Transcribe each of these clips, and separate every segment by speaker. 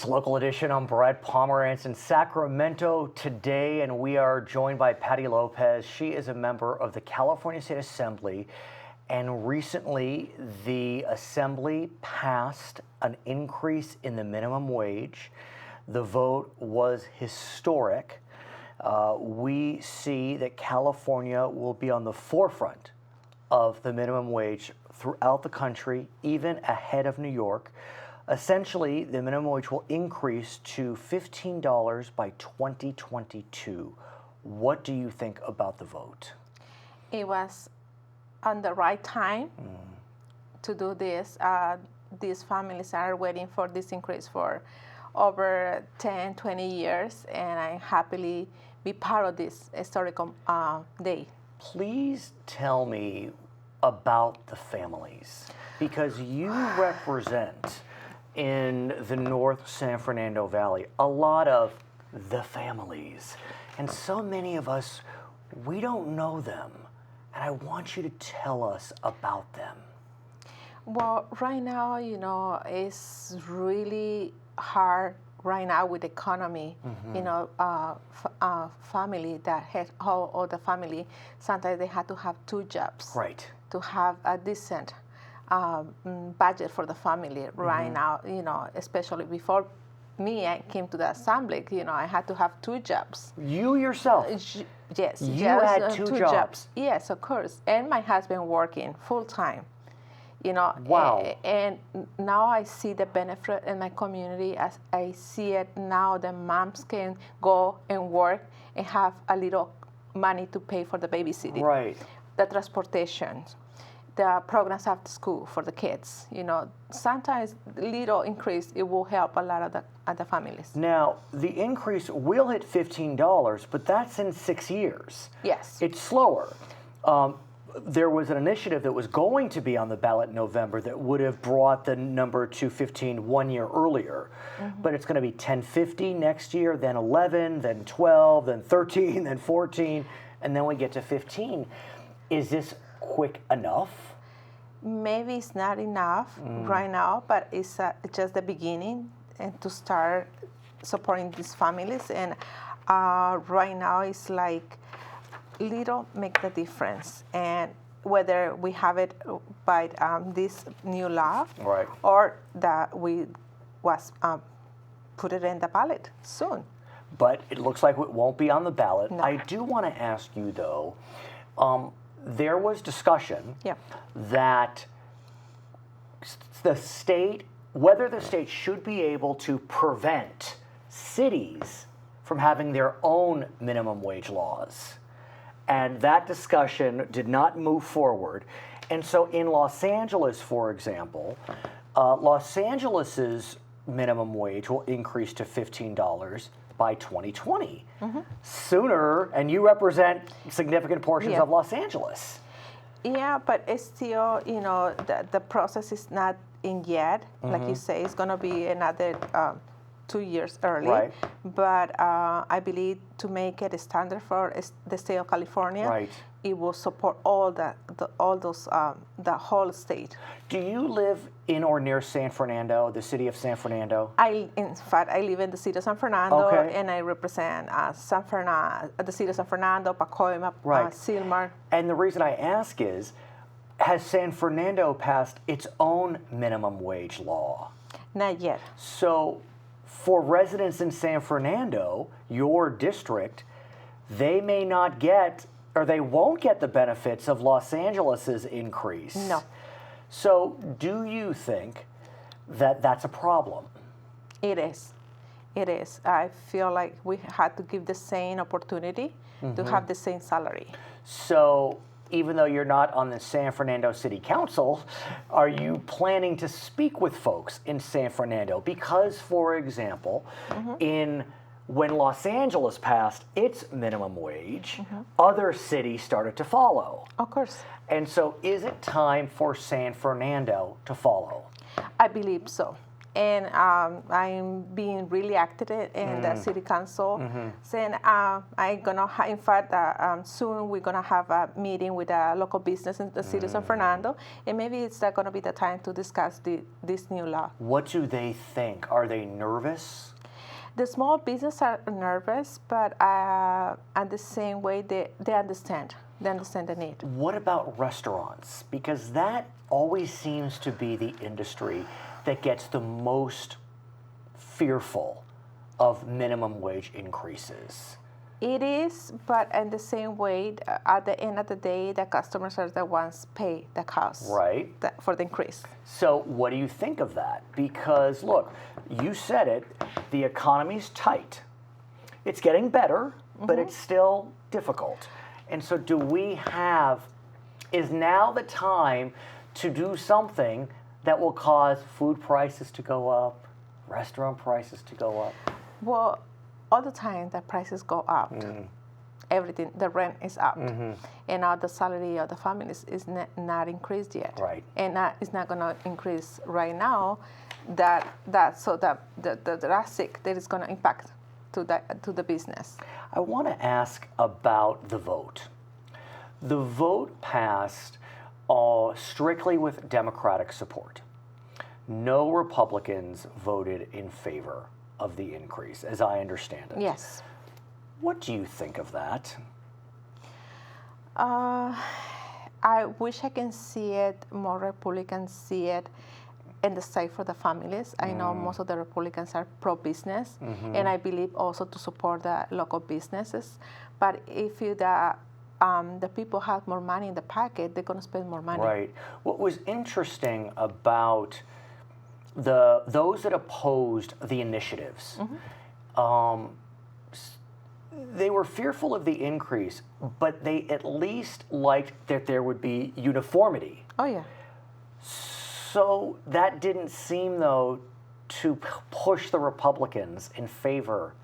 Speaker 1: It's Local Edition. I'm Brad Pomerance in Sacramento today, and we are joined by Patty Lopez. She is a member of the California State Assembly, and recently the Assembly passed an increase in the minimum wage. The vote was historic. We see that California will be on the forefront of the minimum wage throughout the country, even ahead of New York. Essentially, the minimum wage will increase to $15 by 2022. What do you think about the vote?
Speaker 2: It was on the right time to do this. These families are waiting for this increase for over 10, 20 years, and I happily be part of this historical day.
Speaker 1: Please tell me about the families, because you represent in the North San Fernando Valley a lot of the families, and so many of us, we don't know them, and I want you to tell us about them.
Speaker 2: Well, right now, it's really hard right now with the economy. Family that had all the family, sometimes they had to have two jobs.
Speaker 1: Right.
Speaker 2: To have a decent budget for the family right now, especially before I came to the assembly, I had to have two jobs.
Speaker 1: You yourself?
Speaker 2: Yes.
Speaker 1: You had two jobs?
Speaker 2: Yes, of course. And my husband working full time.
Speaker 1: Wow.
Speaker 2: And now I see the benefit in my community. As I see it now, the moms can go and work and have a little money to pay for the babysitting.
Speaker 1: Right.
Speaker 2: The transportation, the programs after school for the kids. Sometimes little increase, it will help a lot of the families.
Speaker 1: Now, the increase will hit $15, but that's in 6 years.
Speaker 2: Yes.
Speaker 1: It's slower. There was an initiative that was going to be on the ballot in November that would have brought the number to 15 1 year earlier. But it's going to be 1050 next year, then 11, then 12, then 13, then 14, and then we get to 15. Is this quick enough?
Speaker 2: Maybe it's not enough right now, but it's just the beginning and to start supporting these families. And right now it's like little make the difference. And whether we have it by this new law,
Speaker 1: right,
Speaker 2: or that we was put it in the ballot soon.
Speaker 1: But it looks like it won't be on the ballot.
Speaker 2: No.
Speaker 1: I do want to ask you though, there was discussion that whether the state should be able to prevent cities from having their own minimum wage laws. And that discussion did not move forward. And so in Los Angeles, for example, Los Angeles's minimum wage will increase to $15 by 2020. Sooner, and you represent significant portions of Los Angeles.
Speaker 2: Yeah, but it's still, the process is not in yet. Like you say, it's going to be another 2 years early.
Speaker 1: Right.
Speaker 2: But I believe to make it a standard for the state of California,
Speaker 1: right,
Speaker 2: it will support all the whole state.
Speaker 1: Do you live in or near San Fernando, the city of San Fernando?
Speaker 2: In fact, I live in the city of San Fernando, and I represent the city of San Fernando, Pacoima, Silmar.
Speaker 1: And the reason I ask is, has San Fernando passed its own minimum wage law?
Speaker 2: Not yet.
Speaker 1: So for residents in San Fernando, your district, they may not get, or they won't get the benefits of Los Angeles's increase.
Speaker 2: No.
Speaker 1: So do you think that that's a problem?
Speaker 2: It is. It is. I feel like we had to give the same opportunity to have the same salary.
Speaker 1: So even though you're not on the San Fernando City Council, are you planning to speak with folks in San Fernando? Because, for example, when Los Angeles passed its minimum wage, other cities started to follow.
Speaker 2: Of course.
Speaker 1: And so is it time for San Fernando to follow?
Speaker 2: I believe so. And I'm being really active in the city council. Saying I'm gonna, in fact, soon we're gonna have a meeting with a local business in the city of San Fernando, and maybe it's gonna be the time to discuss this new law.
Speaker 1: What do they think? Are they nervous?
Speaker 2: The small business are nervous, but at the same way they understand. They understand the need.
Speaker 1: What about restaurants? Because that always seems to be the industry that gets the most fearful of minimum wage increases.
Speaker 2: It is, but in the same way, at the end of the day, the customers are the ones pay the cost for the increase.
Speaker 1: So what do you think of that? Because look, you said it, the economy's tight. It's getting better, but it's still difficult. And so is now the time to do something that will cause food prices to go up, restaurant prices to go up?
Speaker 2: Well, all the time the prices go up. Everything, the rent is up. And now the salary of the families is not increased yet.
Speaker 1: Right.
Speaker 2: And it's not going to increase right now. So the drastic that is going to impact to the business.
Speaker 1: I want to ask about the vote. The vote passed strictly with Democratic support. No Republicans voted in favor of the increase, as I understand it.
Speaker 2: Yes.
Speaker 1: What do you think of that?
Speaker 2: I wish I can see it, more Republicans see it in the side for the families. I know most of the Republicans are pro-business, and I believe also to support the local businesses. But if the people have more money in the pocket, they're going to spend more money.
Speaker 1: Right. What was interesting about those that opposed the initiatives, they were fearful of the increase, but they at least liked that there would be uniformity.
Speaker 2: Oh, yeah.
Speaker 1: So that didn't seem, though, to push the Republicans in favor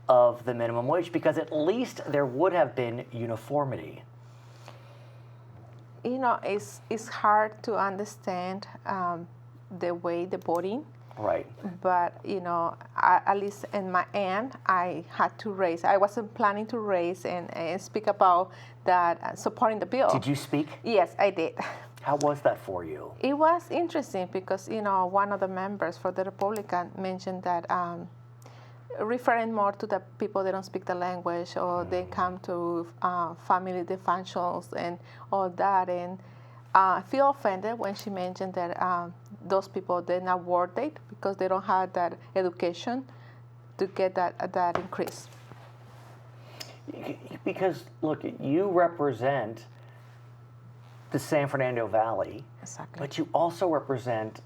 Speaker 1: of the minimum wage, because at least there would have been uniformity.
Speaker 2: You know, it's hard to understand the way the voting.
Speaker 1: Right.
Speaker 2: But, you know, at least in my end, I had to raise. I wasn't planning to raise and speak about that, supporting the bill.
Speaker 1: Did you speak?
Speaker 2: Yes, I did.
Speaker 1: How was that for you?
Speaker 2: It was interesting because, you know, one of the members for the Republican mentioned that referring more to the people that don't speak the language, or they come to family functions and all that. And I feel offended when she mentioned that those people, they're not worth it because they don't have that education to get that increase.
Speaker 1: Because, look, you represent the San Fernando Valley,
Speaker 2: Exactly.
Speaker 1: but you also represent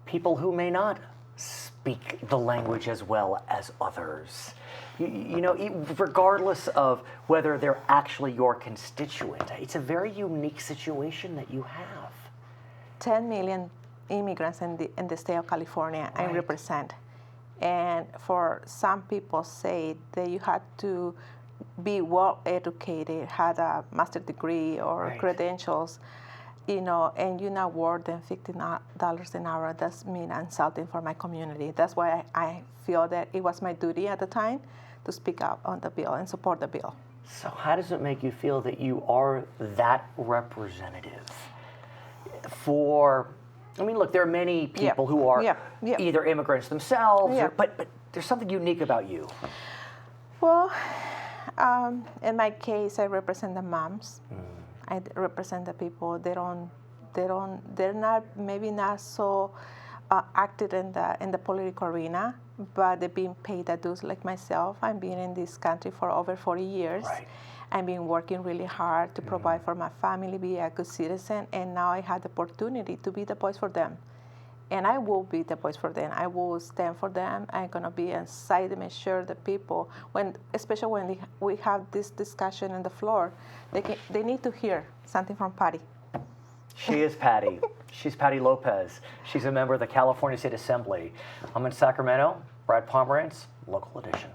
Speaker 1: people who may not speak the language as well as others. You know, regardless of whether they're actually your constituent, it's a very unique situation that you have.
Speaker 2: 10 million immigrants in the state of California I represent. And for some people say that you had to be well educated, had a master's degree or credentials, you know, and you're not worth than $15 an hour. That's mean insulting for my community. That's why I feel that it was my duty at the time to speak up on the bill and support the bill.
Speaker 1: So how does it make you feel that you are that representative for, I mean, look, there are many people who are either immigrants themselves, but there's something unique about you.
Speaker 2: Well, in my case, I represent the moms. I represent the people. They're not maybe not so active in the political arena, but they've been paid their dues like myself. I've been in this country for over 40 years. I've been working really hard to provide for my family, be a good citizen, and now I had the opportunity to be the voice for them. And I will be the voice for them. I will stand for them. I'm going to be inside to make sure the people, especially when we have this discussion on the floor, they need to hear something from Patty.
Speaker 1: She is Patty. She's Patty Lopez. She's a member of the California State Assembly. I'm in Sacramento. Brad Pomerance, Local Edition.